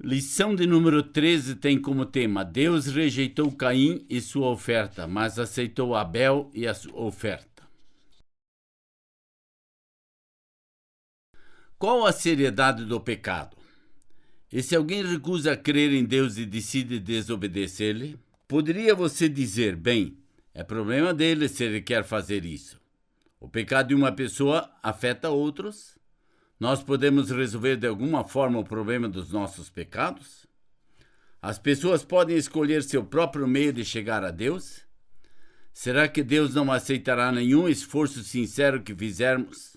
Lição de número 13 tem como tema: Deus rejeitou Caim e sua oferta, mas aceitou Abel e a sua oferta. Qual a seriedade do pecado? E se alguém recusa crer em Deus e decide desobedecer-lhe? Poderia você dizer, bem, é problema dele se ele quer fazer isso. O pecado de uma pessoa afeta outros? Nós podemos resolver de alguma forma o problema dos nossos pecados? As pessoas podem escolher seu próprio meio de chegar a Deus? Será que Deus não aceitará nenhum esforço sincero que fizermos?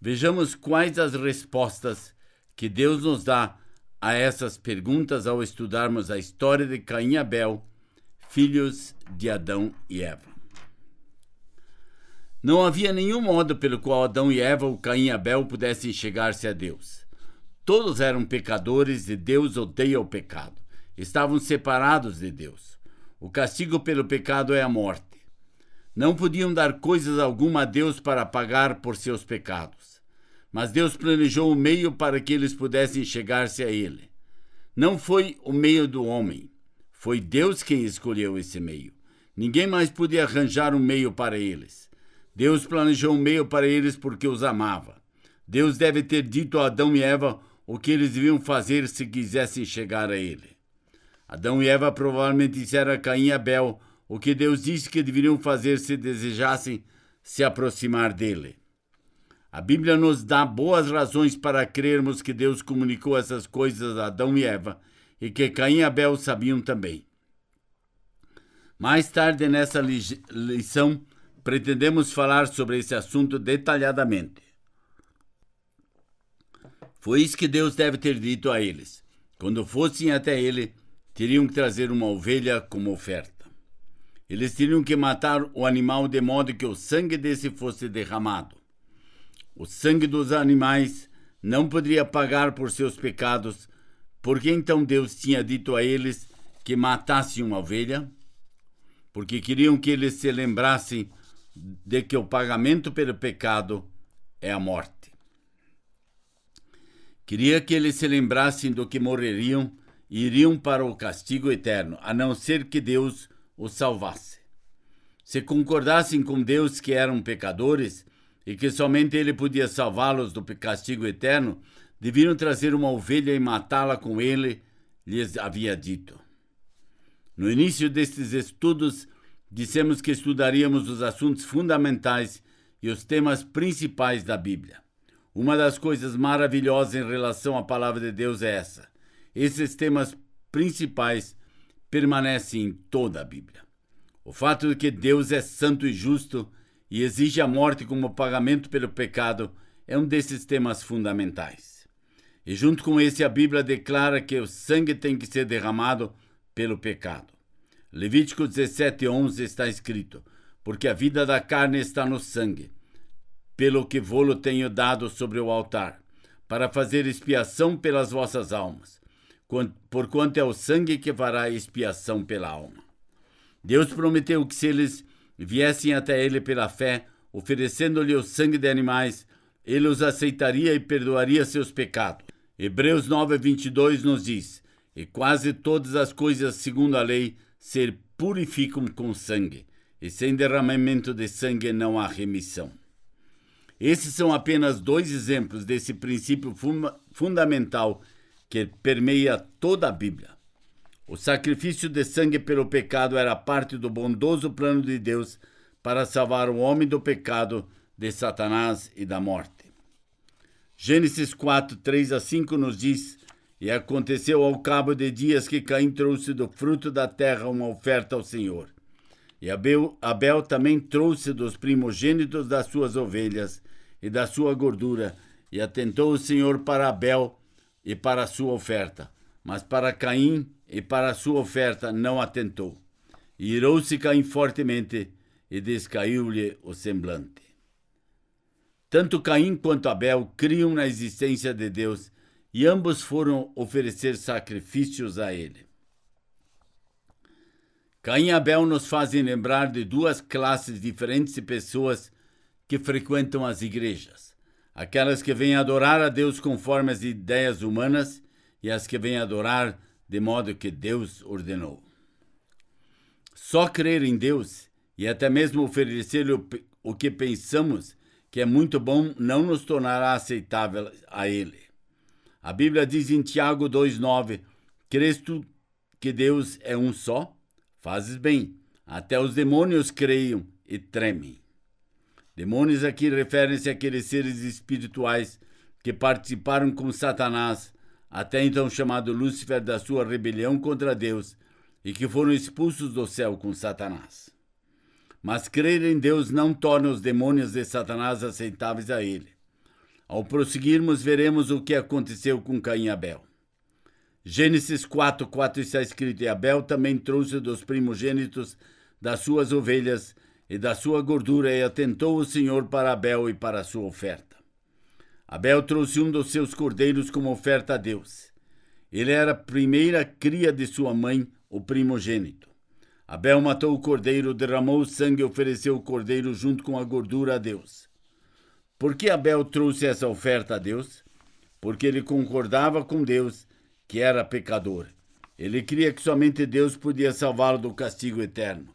Vejamos quais as respostas que Deus nos dá a essas perguntas ao estudarmos a história de Caim e Abel, filhos de Adão e Eva. Não havia nenhum modo pelo qual Adão e Eva, ou Caim e Abel, pudessem chegar-se a Deus. Todos eram pecadores e Deus odeia o pecado. Estavam separados de Deus. O castigo pelo pecado é a morte. Não podiam dar coisas alguma a Deus para pagar por seus pecados. Mas Deus planejou um meio para que eles pudessem chegar-se a Ele. Não foi o meio do homem. Foi Deus quem escolheu esse meio. Ninguém mais podia arranjar um meio para eles. Deus planejou um meio para eles porque os amava. Deus deve ter dito a Adão e Eva o que eles deviam fazer se quisessem chegar a Ele. Adão e Eva provavelmente disseram a Caim e Abel o que Deus disse que deveriam fazer se desejassem se aproximar dele. A Bíblia nos dá boas razões para crermos que Deus comunicou essas coisas a Adão e Eva e que Caim e Abel sabiam também. Mais tarde nessa lição, pretendemos falar sobre esse assunto detalhadamente. Foi isso que Deus deve ter dito a eles. Quando fossem até Ele, teriam que trazer uma ovelha como oferta. Eles teriam que matar o animal de modo que o sangue desse fosse derramado. O sangue dos animais não poderia pagar por seus pecados, porque então Deus tinha dito a eles que matassem uma ovelha? Porque queriam que eles se lembrassem de que o pagamento pelo pecado é a morte. Queria que eles se lembrassem do que morreriam e iriam para o castigo eterno, a não ser que Deus os salvasse. Se concordassem com Deus que eram pecadores e que somente Ele podia salvá-los do castigo eterno, deveriam trazer uma ovelha e matá-la com Ele, lhes havia dito. No início destes estudos, dissemos que estudaríamos os assuntos fundamentais e os temas principais da Bíblia. Uma das coisas maravilhosas em relação à palavra de Deus é essa. Esses temas principais permanecem em toda a Bíblia. O fato de que Deus é santo e justo e exige a morte como pagamento pelo pecado é um desses temas fundamentais. E junto com esse, a Bíblia declara que o sangue tem que ser derramado pelo pecado. Levítico 17:11 está escrito: porque a vida da carne está no sangue, pelo que vô-lo tenho dado sobre o altar, para fazer expiação pelas vossas almas, porquanto é o sangue que fará expiação pela alma. Deus prometeu que se eles viessem até Ele pela fé, oferecendo-lhe o sangue de animais, Ele os aceitaria e perdoaria seus pecados. Hebreus 9:22 nos diz: e quase todas as coisas segundo a lei se purificam com sangue, e sem derramamento de sangue não há remissão. Esses são apenas 2 exemplos desse princípio fundamental que permeia toda a Bíblia. O sacrifício de sangue pelo pecado era parte do bondoso plano de Deus para salvar o homem do pecado, de Satanás e da morte. Gênesis 4:3-5 nos diz: e aconteceu ao cabo de dias que Caim trouxe do fruto da terra uma oferta ao Senhor. E Abel também trouxe dos primogênitos das suas ovelhas e da sua gordura, e atentou o Senhor para Abel e para a sua oferta, mas para Caim e para a sua oferta não atentou. E irou-se Caim fortemente, e descaiu-lhe o semblante. Tanto Caim quanto Abel criam na existência de Deus, e ambos foram oferecer sacrifícios a ele. Caim e Abel nos fazem lembrar de duas classes diferentes de pessoas que frequentam as igrejas. Aquelas que vêm adorar a Deus conforme as ideias humanas e as que vêm adorar de modo que Deus ordenou. Só crer em Deus e até mesmo oferecer-lhe o que pensamos que é muito bom não nos tornará aceitável a Ele. A Bíblia diz em Tiago 2,9: crês tu que Deus é um só? Fazes bem. Até os demônios creiam e tremem. Demônios aqui referem-se àqueles seres espirituais que participaram com Satanás, até então chamado Lúcifer, da sua rebelião contra Deus, e que foram expulsos do céu com Satanás. Mas crer em Deus não torna os demônios de Satanás aceitáveis a Ele. Ao prosseguirmos, veremos o que aconteceu com Caim e Abel. Gênesis 4:4 está escrito: e Abel também trouxe dos primogênitos das suas ovelhas e da sua gordura, e atentou o Senhor para Abel e para a sua oferta. Abel trouxe um dos seus cordeiros como oferta a Deus. Ele era a primeira cria de sua mãe, o primogênito. Abel matou o cordeiro, derramou o sangue e ofereceu o cordeiro junto com a gordura a Deus. Por que Abel trouxe essa oferta a Deus? Porque ele concordava com Deus que era pecador. Ele cria que somente Deus podia salvá-lo do castigo eterno.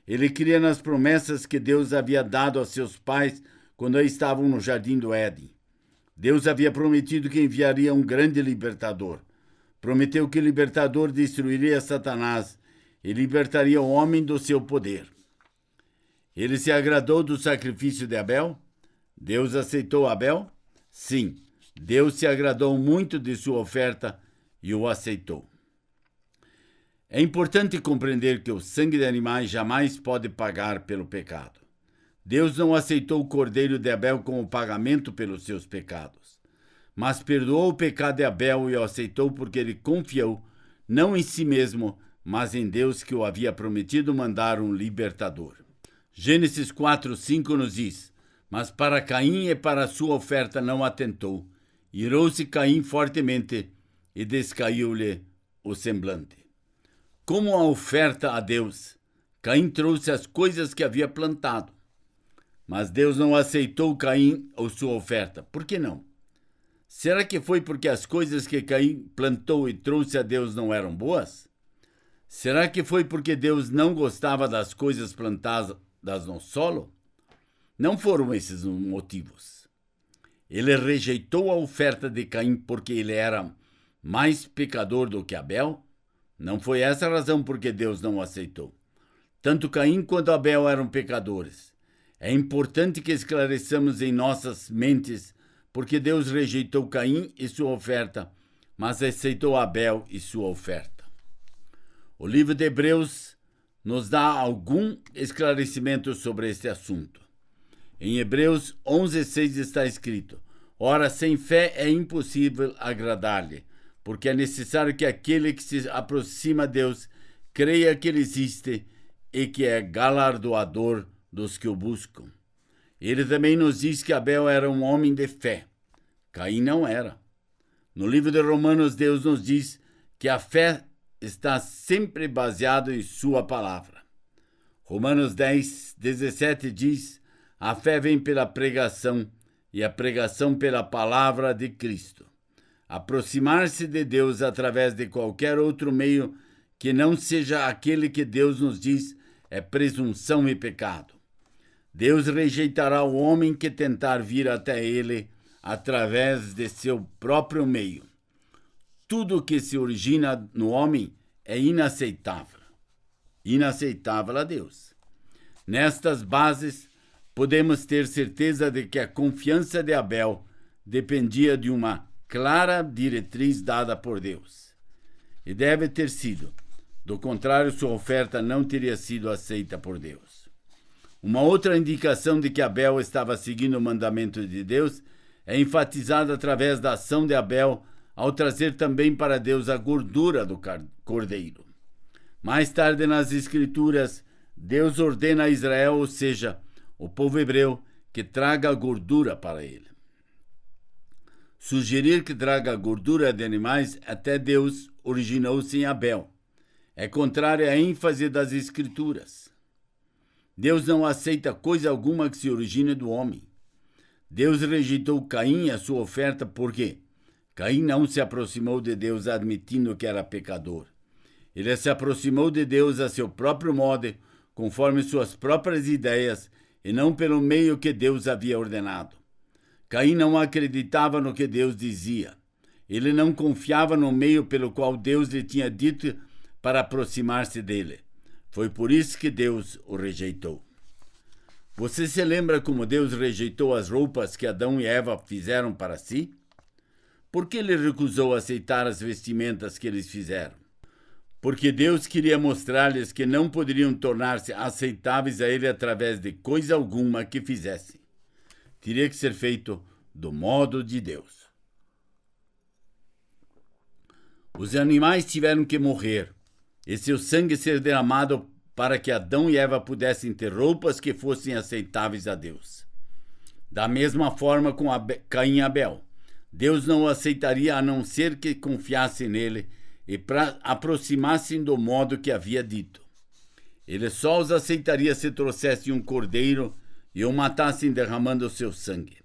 Ele cria nas promessas que Deus havia dado a seus pais quando estavam no jardim do Éden. Deus havia prometido que enviaria um grande libertador. Prometeu que o libertador destruiria Satanás e libertaria o homem do seu poder. Ele se agradou do sacrifício de Abel? Deus aceitou Abel? Sim, Deus se agradou muito de sua oferta e o aceitou. É importante compreender que o sangue de animais jamais pode pagar pelo pecado. Deus não aceitou o cordeiro de Abel como pagamento pelos seus pecados, mas perdoou o pecado de Abel e o aceitou porque ele confiou, não em si mesmo, mas em Deus que o havia prometido mandar um libertador. Gênesis 4:5 nos diz: mas para Caim e para a sua oferta não atentou. Irou-se Caim fortemente e descaiu-lhe o semblante. Como a oferta a Deus, Caim trouxe as coisas que havia plantado. Mas Deus não aceitou Caim ou sua oferta. Por que não? Será que foi porque as coisas que Caim plantou e trouxe a Deus não eram boas? Será que foi porque Deus não gostava das coisas plantadas no solo? Não foram esses os motivos. Ele rejeitou a oferta de Caim porque ele era mais pecador do que Abel? Não foi essa a razão porque Deus não o aceitou. Tanto Caim quanto Abel eram pecadores. É importante que esclareçamos em nossas mentes porque Deus rejeitou Caim e sua oferta, mas aceitou Abel e sua oferta. O livro de Hebreus nos dá algum esclarecimento sobre este assunto. Em Hebreus 11:6 está escrito: ora, sem fé é impossível agradar-lhe, porque é necessário que aquele que se aproxima a Deus creia que ele existe e que é galardoador dos que o buscam. Ele também nos diz que Abel era um homem de fé. Caim não era. No livro de Romanos, Deus nos diz que a fé está sempre baseada em sua palavra. Romanos 10:17 diz: a fé vem pela pregação e a pregação pela palavra de Cristo. Aproximar-se de Deus através de qualquer outro meio que não seja aquele que Deus nos diz é presunção e pecado. Deus rejeitará o homem que tentar vir até ele através de seu próprio meio. Tudo que se origina no homem é inaceitável a Deus. Nestas bases, podemos ter certeza de que a confiança de Abel dependia de uma clara diretriz dada por Deus. E deve ter sido. Do contrário, sua oferta não teria sido aceita por Deus. Uma outra indicação de que Abel estava seguindo o mandamento de Deus é enfatizada através da ação de Abel ao trazer também para Deus a gordura do cordeiro. Mais tarde nas Escrituras, Deus ordena a Israel, ou seja, o povo hebreu, que traga a gordura para ele. Sugerir que traga a gordura de animais até Deus originou-se em Abel. É contrária à ênfase das Escrituras. Deus não aceita coisa alguma que se origine do homem. Deus rejeitou Caim e a sua oferta porque Caim não se aproximou de Deus admitindo que era pecador. Ele se aproximou de Deus a seu próprio modo, conforme suas próprias ideias, e não pelo meio que Deus havia ordenado. Caim não acreditava no que Deus dizia. Ele não confiava no meio pelo qual Deus lhe tinha dito para aproximar-se dele. Foi por isso que Deus o rejeitou. Você se lembra como Deus rejeitou as roupas que Adão e Eva fizeram para si? Por que ele recusou aceitar as vestimentas que eles fizeram? Porque Deus queria mostrar-lhes que não poderiam tornar-se aceitáveis a ele através de coisa alguma que fizessem. Teria que ser feito do modo de Deus. Os animais tiveram que morrer e seu sangue ser derramado para que Adão e Eva pudessem ter roupas que fossem aceitáveis a Deus. Da mesma forma com Caim e Abel, Deus não o aceitaria a não ser que confiassem nele e aproximassem do modo que havia dito. Ele só os aceitaria se trouxessem um cordeiro e o matassem derramando o seu sangue.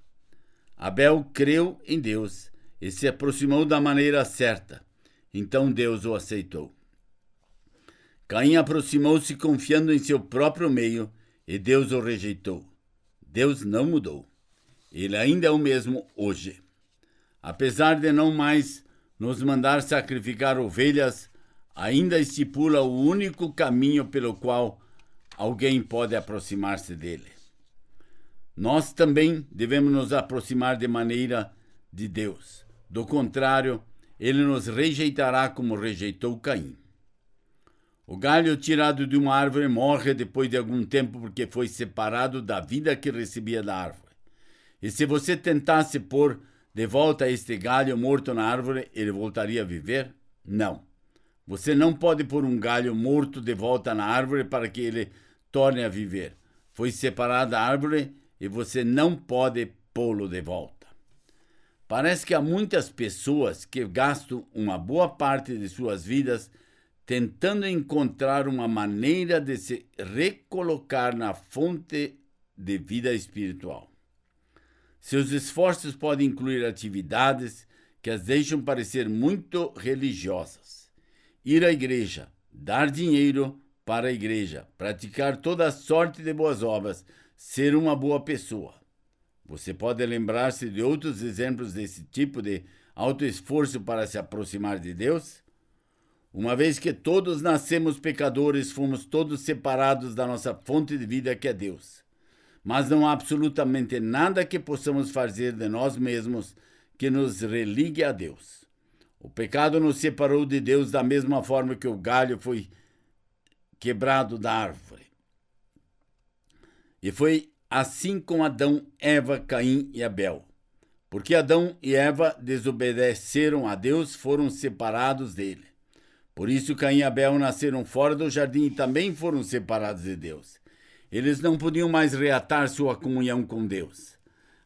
Abel creu em Deus e se aproximou da maneira certa. Então Deus o aceitou. Caim aproximou-se confiando em seu próprio meio e Deus o rejeitou. Deus não mudou. Ele ainda é o mesmo hoje. Apesar de não mais nos mandar sacrificar ovelhas, ainda estipula o único caminho pelo qual alguém pode aproximar-se dele. Nós também devemos nos aproximar de maneira de Deus. Do contrário, ele nos rejeitará como rejeitou Caim. O galho tirado de uma árvore morre depois de algum tempo porque foi separado da vida que recebia da árvore. E se você tentasse pôr de volta este galho morto na árvore, ele voltaria a viver? Não. Você não pode pôr um galho morto de volta na árvore para que ele torne a viver. Foi separado da árvore e você não pode pô-lo de volta. Parece que há muitas pessoas que gastam uma boa parte de suas vidas tentando encontrar uma maneira de se recolocar na fonte de vida espiritual. Seus esforços podem incluir atividades que as deixam parecer muito religiosas. Ir à igreja, dar dinheiro para a igreja, praticar toda a sorte de boas obras, ser uma boa pessoa. Você pode lembrar-se de outros exemplos desse tipo de autoesforço para se aproximar de Deus? Uma vez que todos nascemos pecadores, fomos todos separados da nossa fonte de vida que é Deus. Mas não há absolutamente nada que possamos fazer de nós mesmos que nos religue a Deus. O pecado nos separou de Deus da mesma forma que o galho foi quebrado da árvore. E foi assim com Adão, Eva, Caim e Abel. Porque Adão e Eva desobedeceram a Deus, foram separados dele. Por isso Caim e Abel nasceram fora do jardim e também foram separados de Deus. Eles não podiam mais reatar sua comunhão com Deus.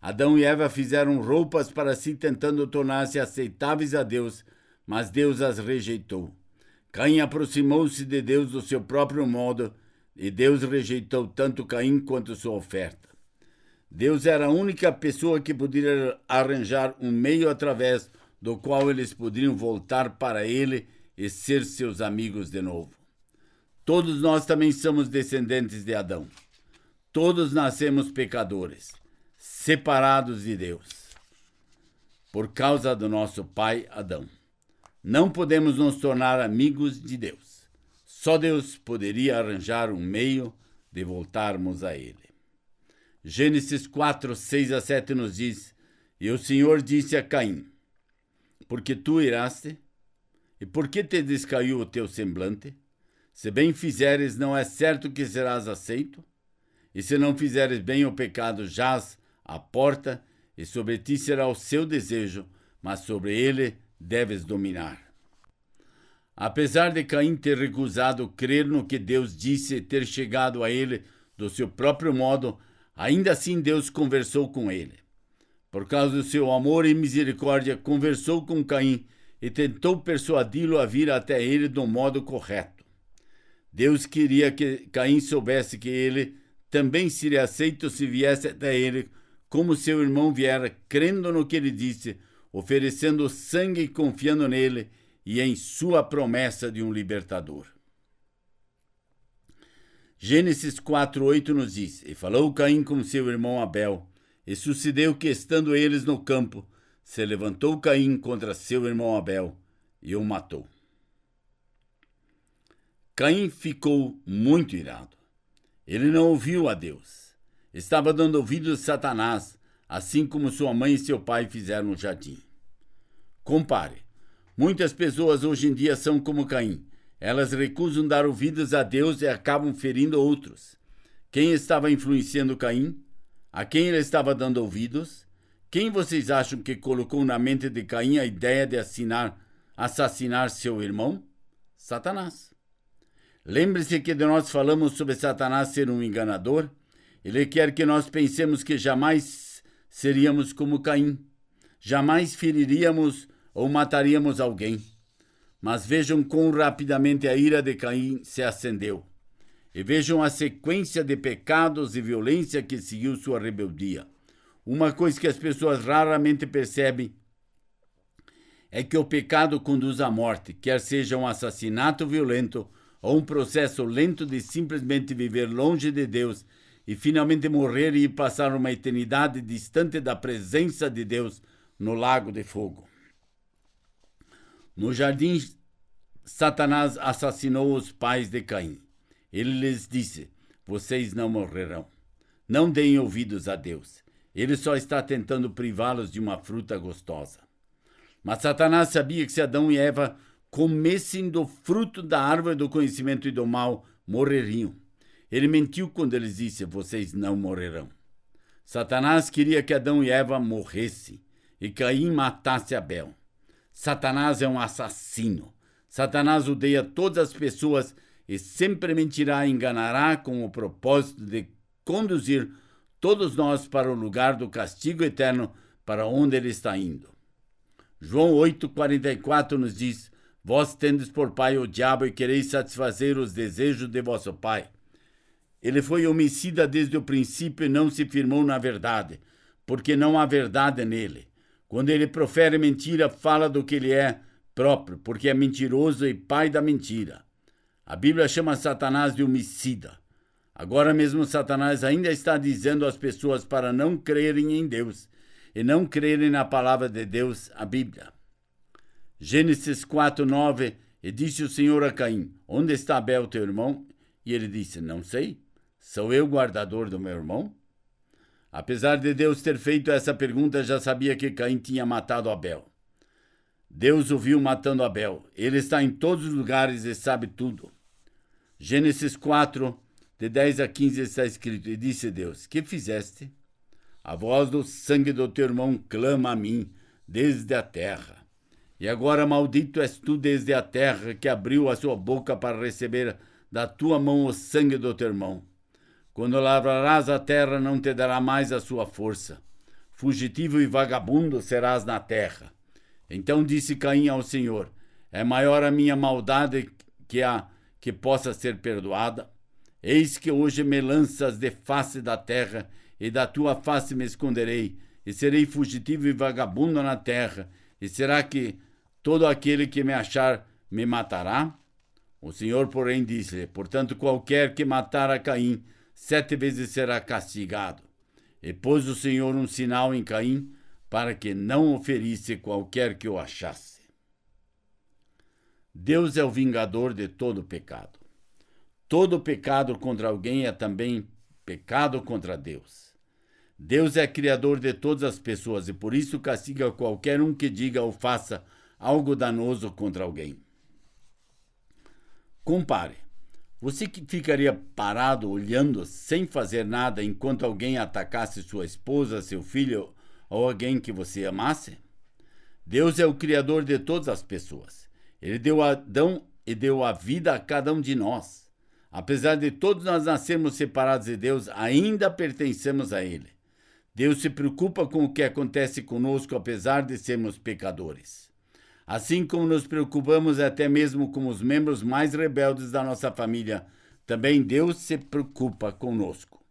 Adão e Eva fizeram roupas para si, tentando tornar-se aceitáveis a Deus, mas Deus as rejeitou. Caim aproximou-se de Deus do seu próprio modo, e Deus rejeitou tanto Caim quanto sua oferta. Deus era a única pessoa que poderia arranjar um meio através do qual eles poderiam voltar para ele e ser seus amigos de novo. Todos nós também somos descendentes de Adão. Todos nascemos pecadores, separados de Deus, por causa do nosso pai Adão. Não podemos nos tornar amigos de Deus. Só Deus poderia arranjar um meio de voltarmos a ele. Gênesis 4, 6 a 7 nos diz: E o Senhor disse a Caim: Porque tu iraste? E por que te descaiu o teu semblante? Se bem fizeres, não é certo que serás aceito? E se não fizeres bem, o pecado jaz à porta, e sobre ti será o seu desejo, mas sobre ele deves dominar. Apesar de Caim ter recusado crer no que Deus disse e ter chegado a ele do seu próprio modo, ainda assim Deus conversou com ele. Por causa do seu amor e misericórdia, conversou com Caim e tentou persuadi-lo a vir até ele do modo correto. Deus queria que Caim soubesse que ele também seria aceito se viesse até ele, como seu irmão viera, crendo no que ele disse, oferecendo sangue e confiando nele e em sua promessa de um libertador. Gênesis 4:8 nos diz: E falou Caim com seu irmão Abel, e sucedeu que, estando eles no campo, se levantou Caim contra seu irmão Abel e o matou. Caim ficou muito irado. Ele não ouviu a Deus. Estava dando ouvidos a Satanás, assim como sua mãe e seu pai fizeram no jardim. Compare. Muitas pessoas hoje em dia são como Caim. Elas recusam dar ouvidos a Deus e acabam ferindo outros. Quem estava influenciando Caim? A quem ele estava dando ouvidos? Quem vocês acham que colocou na mente de Caim a ideia de assassinar seu irmão? Satanás. Lembre-se que nós falamos sobre Satanás ser um enganador. Ele quer que nós pensemos que jamais seríamos como Caim. Jamais feriríamos ou mataríamos alguém. Mas vejam quão rapidamente a ira de Caim se acendeu. E vejam a sequência de pecados e violência que seguiu sua rebeldia. Uma coisa que as pessoas raramente percebem é que o pecado conduz à morte, quer seja um assassinato violento ou um processo lento de simplesmente viver longe de Deus e finalmente morrer e ir passar uma eternidade distante da presença de Deus no lago de fogo. No jardim, Satanás assassinou os pais de Caim. Ele lhes disse: vocês não morrerão. Não deem ouvidos a Deus. Ele só está tentando privá-los de uma fruta gostosa. Mas Satanás sabia que se Adão e Eva comessem do fruto da árvore do conhecimento e do mal, morreriam. Ele mentiu quando ele disse: vocês não morrerão. Satanás queria que Adão e Eva morressem e Caim matasse Abel. Satanás é um assassino. Satanás odeia todas as pessoas e sempre mentirá e enganará com o propósito de conduzir todos nós para o lugar do castigo eterno para onde ele está indo. João 8,44 nos diz: vós tendes por pai o diabo e quereis satisfazer os desejos de vosso pai. Ele foi homicida desde o princípio e não se firmou na verdade, porque não há verdade nele. Quando ele profere mentira, fala do que ele é próprio, porque é mentiroso e pai da mentira. A Bíblia chama Satanás de homicida. Agora mesmo Satanás ainda está dizendo às pessoas para não crerem em Deus e não crerem na palavra de Deus, a Bíblia. Gênesis 4:9, e disse o Senhor a Caim: onde está Abel, teu irmão? E ele disse: não sei. Sou eu guardador do meu irmão? Apesar de Deus ter feito essa pergunta, já sabia que Caim tinha matado Abel. Deus o viu matando Abel. Ele está em todos os lugares e sabe tudo. Gênesis 4, de 10 a 15 está escrito: e disse Deus: que fizeste? A voz do sangue do teu irmão clama a mim desde a terra. E agora maldito és tu desde a terra, que abriu a sua boca para receber da tua mão o sangue do teu irmão. Quando lavrarás a terra, não te dará mais a sua força. Fugitivo e vagabundo serás na terra. Então disse Caim ao Senhor: é maior a minha maldade que a que possa ser perdoada? Eis que hoje me lanças de face da terra, e da tua face me esconderei, e serei fugitivo e vagabundo na terra. E será que todo aquele que me achar me matará? O Senhor, porém, disse-lhe: portanto, qualquer que matar a Caim, 7 vezes será castigado. E pôs o Senhor um sinal em Caim, para que não o ferisse qualquer que o achasse. Deus é o vingador de todo pecado. Todo pecado contra alguém é também pecado contra Deus. Deus é criador de todas as pessoas e por isso castiga qualquer um que diga ou faça algo danoso contra alguém. Compare. Você que ficaria parado olhando sem fazer nada enquanto alguém atacasse sua esposa, seu filho ou alguém que você amasse? Deus é o criador de todas as pessoas. Ele deu a Adão e deu a vida a cada um de nós. Apesar de todos nós nascermos separados de Deus, ainda pertencemos a Ele. Deus se preocupa com o que acontece conosco, apesar de sermos pecadores. Assim como nos preocupamos até mesmo com os membros mais rebeldes da nossa família, também Deus se preocupa conosco.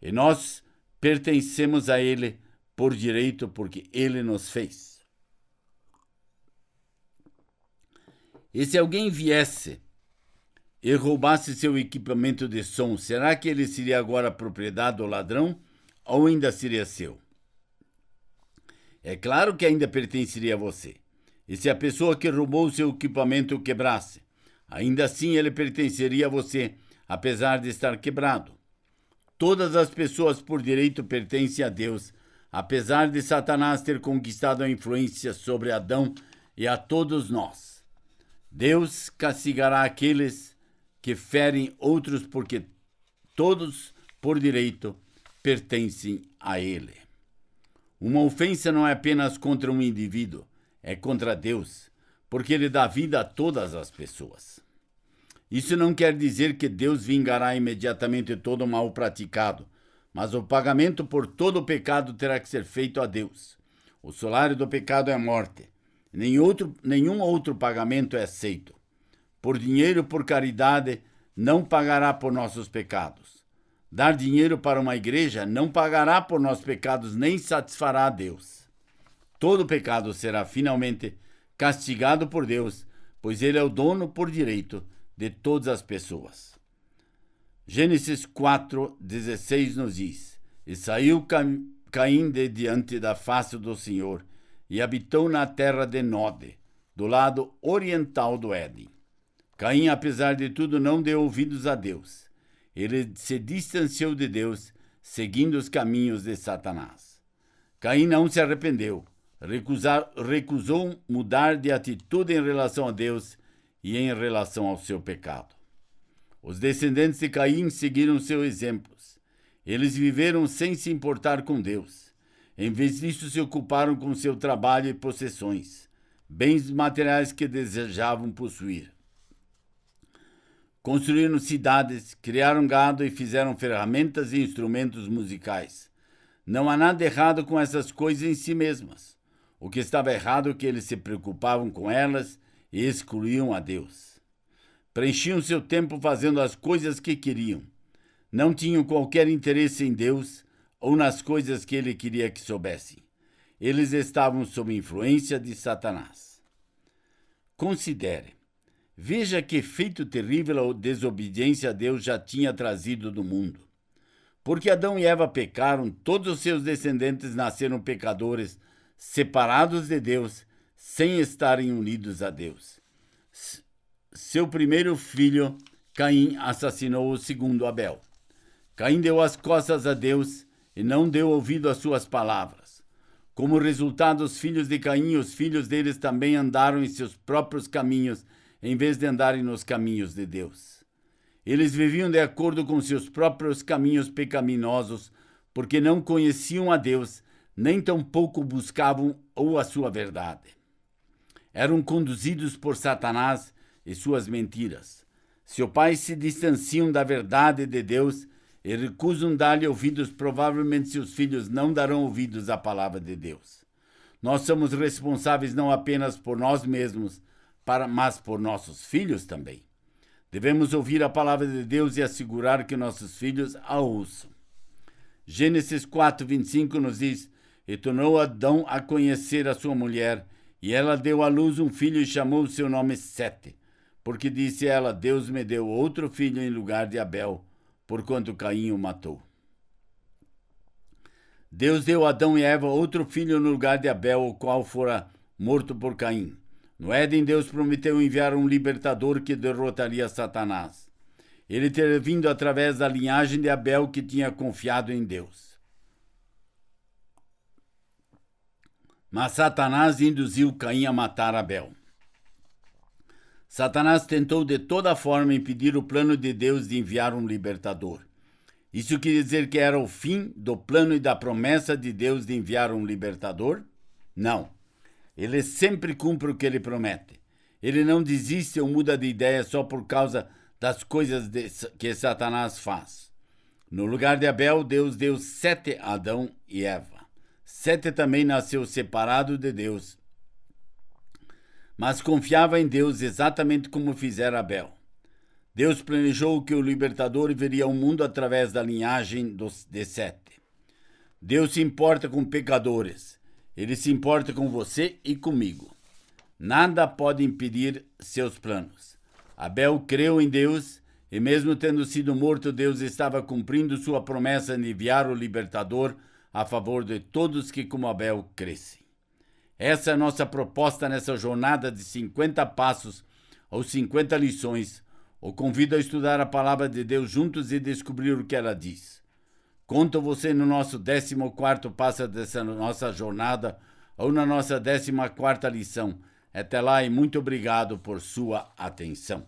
E nós pertencemos a Ele por direito, porque Ele nos fez. E se alguém viesse e roubasse seu equipamento de som, será que ele seria agora propriedade do ladrão ou ainda seria seu? É claro que ainda pertenceria a você. E se a pessoa que roubou seu equipamento o quebrasse, ainda assim ele pertenceria a você, apesar de estar quebrado. Todas as pessoas por direito pertencem a Deus, apesar de Satanás ter conquistado a influência sobre Adão e a todos nós. Deus castigará aqueles que ferem outros, porque todos, por direito, pertencem a Ele. Uma ofensa não é apenas contra um indivíduo, é contra Deus, porque Ele dá vida a todas as pessoas. Isso não quer dizer que Deus vingará imediatamente todo o mal praticado, mas o pagamento por todo o pecado terá que ser feito a Deus. O salário do pecado é a morte. Nenhum outro pagamento é aceito. Por dinheiro, por caridade, não pagará por nossos pecados. Dar dinheiro para uma igreja não pagará por nossos pecados, nem satisfará a Deus. Todo pecado será finalmente castigado por Deus, pois Ele é o dono por direito de todas as pessoas. Gênesis 4:16 nos diz: E saiu Caim de diante da face do Senhor, e habitou na terra de Nod, do lado oriental do Éden. Caim, apesar de tudo, não deu ouvidos a Deus. Ele se distanciou de Deus, seguindo os caminhos de Satanás. Caim não se arrependeu, recusou mudar de atitude em relação a Deus e em relação ao seu pecado. Os descendentes de Caim seguiram seus exemplos. Eles viveram sem se importar com Deus. Em vez disso, se ocuparam com seu trabalho e possessões, bens materiais que desejavam possuir. Construíram cidades, criaram gado e fizeram ferramentas e instrumentos musicais. Não há nada errado com essas coisas em si mesmas. O que estava errado é que eles se preocupavam com elas e excluíam a Deus. Preenchiam seu tempo fazendo as coisas que queriam. Não tinham qualquer interesse em Deus ou nas coisas que ele queria que soubessem. Eles estavam sob influência de Satanás. Considere. Veja que efeito terrível a desobediência a Deus já tinha trazido do mundo. Porque Adão e Eva pecaram, todos os seus descendentes nasceram pecadores, separados de Deus, sem estarem unidos a Deus. Seu primeiro filho, Caim, assassinou o segundo, Abel. Caim deu as costas a Deus e não deu ouvido às suas palavras. Como resultado, os filhos de Caim e os filhos deles também andaram em seus próprios caminhos, em vez de andarem nos caminhos de Deus. Eles viviam de acordo com seus próprios caminhos pecaminosos, porque não conheciam a Deus, nem tampouco buscavam a sua verdade. Eram conduzidos por Satanás e suas mentiras. Seus pais se distanciam da verdade de Deus e recusam dar-lhe ouvidos. Provavelmente seus filhos não darão ouvidos à palavra de Deus. Nós somos responsáveis não apenas por nós mesmos, mas por nossos filhos também. Devemos ouvir a palavra de Deus e assegurar que nossos filhos a ouçam. Gênesis 4:25 nos diz: E tornou Adão a conhecer a sua mulher, e ela deu à luz um filho e chamou o seu nome Sete, porque disse ela: Deus me deu outro filho em lugar de Abel, porquanto Caim o matou. Deus deu a Adão e Eva outro filho no lugar de Abel, o qual fora morto por Caim. No Éden, Deus prometeu enviar um libertador que derrotaria Satanás. Ele teria vindo através da linhagem de Abel, que tinha confiado em Deus. Mas Satanás induziu Caim a matar Abel. Satanás tentou de toda forma impedir o plano de Deus de enviar um libertador. Isso quer dizer que era o fim do plano e da promessa de Deus de enviar um libertador? Não. Ele sempre cumpre o que ele promete. Ele não desiste ou muda de ideia só por causa das coisas que Satanás faz. No lugar de Abel, Deus deu Sete a Adão e Eva. Sete também nasceu separado de Deus, mas confiava em Deus exatamente como fizera Abel. Deus planejou que o libertador veria o mundo através da linhagem de Sete. Deus se importa com pecadores. Ele se importa com você e comigo. Nada pode impedir seus planos. Abel creu em Deus e, mesmo tendo sido morto, Deus estava cumprindo sua promessa de enviar o libertador a favor de todos que, como Abel, crescem. Essa é a nossa proposta nessa jornada de 50 passos ou 50 lições. O convido a estudar a palavra de Deus juntos e descobrir o que ela diz. Conto você no nosso 14º passo dessa nossa jornada ou na nossa 14ª lição. Até lá e muito obrigado por sua atenção.